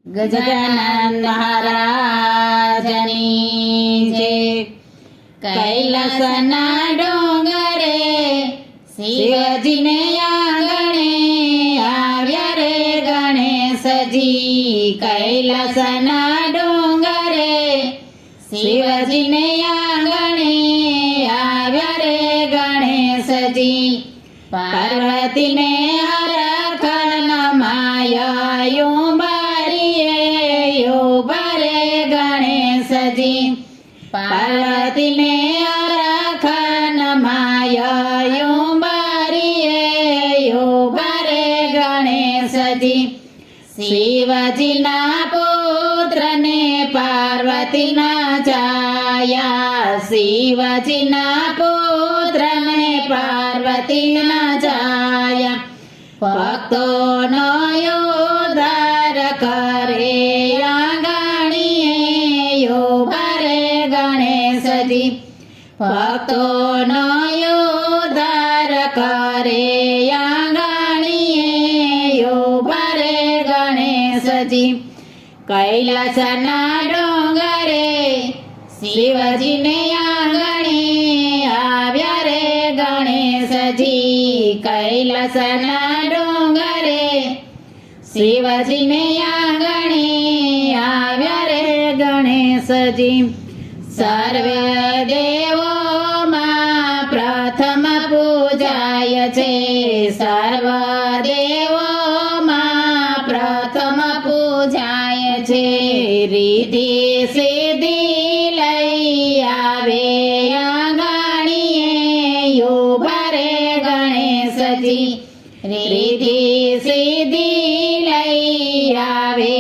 ગજાનન મહારાજની જય. કૈલાસના ડોંગરે શિવજીને આંગણે આવ્યા રે ગણેશજી. કૈલાસના ડોંગરે શિવજીને આંગણે આવ્યા રે ગણેશજી. પાર્વતીને હરખન માયા બારે ગણેશજી. પાર્વતીને હરખન માયા બારે ગણેશજી. શિવજીના પુત્રને પાર્વતીના જાયા. શિવજીના પુત્રને પાર્વતીના જાયા. ભક્તોનો ઉદ્ધાર કરે આંગણીએ બારે ગણેશજી. ભક્તોનો ઉદ્ધાર કરે આંગણીએ બારે ગણેશજી. કૈલાસના ડોંગરે શિવજીને આંગણે આવ્યા રે ગણેશજી. કૈલાસના ડોંગરે શિવજીને આંગણે આવ્યા રે ગણેશજી. સર્વે દેવોમાં પ્રથમ પૂજાય છે. સર્વ દેવોમાં પ્રથમ પૂજાય છે. રીધિ સિદ્ધિ લઈ આવે આંગણીએ બારે ગણેશજી. રીધિ સિદ્ધિ લઈ આવે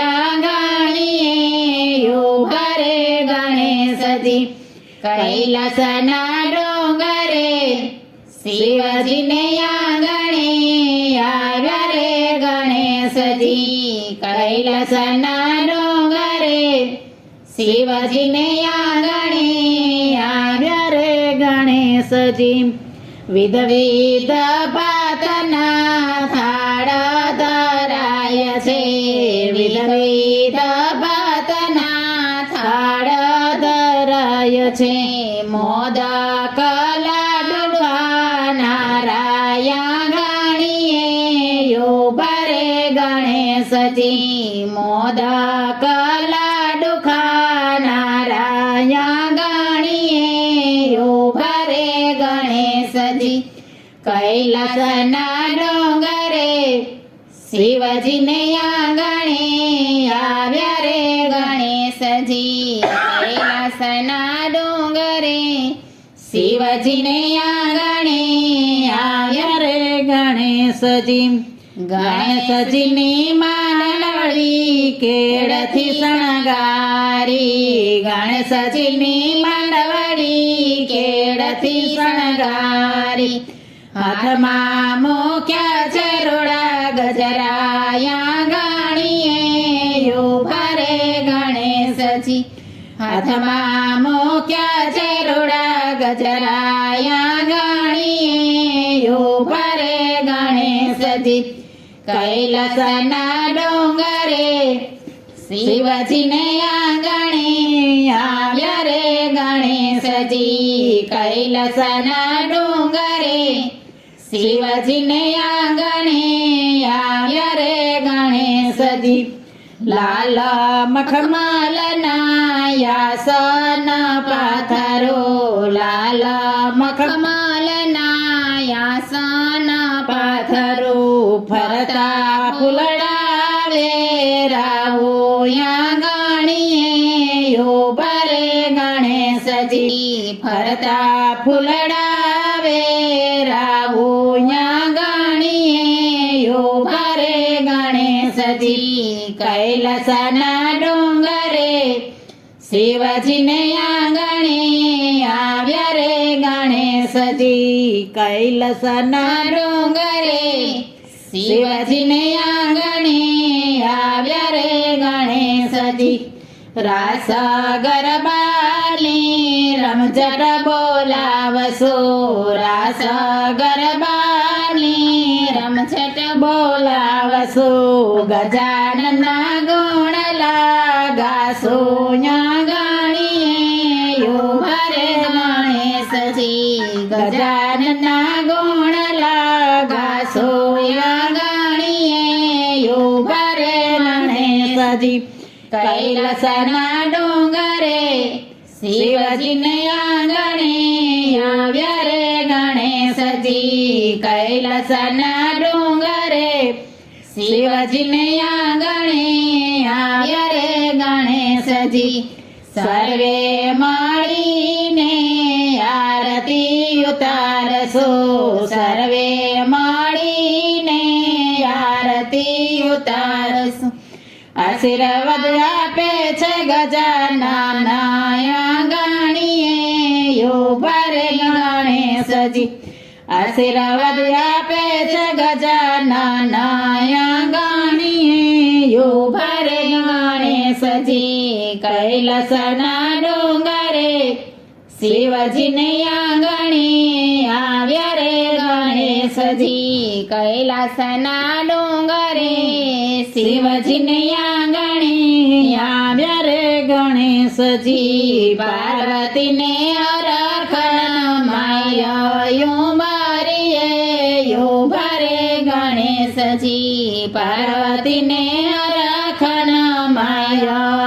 આંગણીએ બારે ગણેશજી. કૈલાસના ડોંગરે શિવજીને આંગણે આવ્યા રે ગણેશજી. કૈલાસના ડોંગરે શિવજીને આંગણે આવ્યા રે ગણેશજી. વિધ ભાતના થાળ ધરાય છે. વિધ ભાતના થાળ ધરાય છે. મોદક લાડુ નારાયા ગણીએ બારે ગણેશજી. મોદક લાડુ ખાનારાયા ગણીએ બારે ગણેશજી. કૈલાસના ડોંગરે શિવજીને આંગણે આવ્યા રે ગણેશજી. કૈલાસના ડોંગરે શિવજીને આંગણે આવ્યા રે ગણેશજી. ગણેશજીની માંડવડી કેળથી શણગારી. ગણેશજીની માંડવડી કેળથી શણગારી. હાથમાં મૂક્યા છે રોડા ગજરાયા ગણીએ બારે ગણેશજી. હાથમાં મૂક્યા છે રોડા ગજરાયા ગણીએ બારે ગણેશજી. કૈલાસના ડોંગરે શિવજીને આંગણે આવ્યા રે ગણેશજી. કૈલાસના ડોંગરે શિવજીને આંગણે આવ્યા રે ગણેશજી. લાલ મખમલના યાસન પાથરો. લાલ મખમલના યાસન પાથરો. ફરતા ફૂલડા વેરાવો આંગણીએ બારે ગણેશજી. ફરતા ફૂલડા વેરાવો આંગણીએ બારે ગણેશજી. કૈલાસના ડોંગરે શિવજીને આંગણે આવ્યા રે ગણેશજી. કૈલાસના ડોંગરે શિવજીને આંગણે આવ્યા રે ગણેશજી. રાસ ગરબાની રમઝટ બોલાવશો. રાસ ગરબાની રમઝટ બોલાવશું ગજાનનના ગુણ લાગાશું ગણીએ ઉભા રે ગણેશજી ગજાનનના ગુણ લાગાશું ગણીએ ઉભા રે ગણેશજી કૈલાસના ડુંગરે શિવજીને આંગણે આવ્યા રે ગણેશજી કૈલાસના ડુંગરે શિવજીને આંગણે આવ્યા રે ગણેશજી સર્વે મળીને આરતી ઉતારશું સર્વે મળીને આરતી ઉતારશું આશીર્વાદ આપે છે ગજાનના ગણીએ ઉભા રે ગણેશજી આશીર્વાદ આપે છે ગજાનના ગણીએ ઉભા રે ગણેશજી કૈલાસના ડુંગરે શિવજીને આંગણે આવ્યા રે ગણેશજી કૈલાસના ડુંગરે શિવજીને આંગણે આવ્યા રે ગણેશજી પાર્વતીને અરખણ માયા મારીએ ઉભા રે ગણેશજી પાર્વતીને અરખણ માયા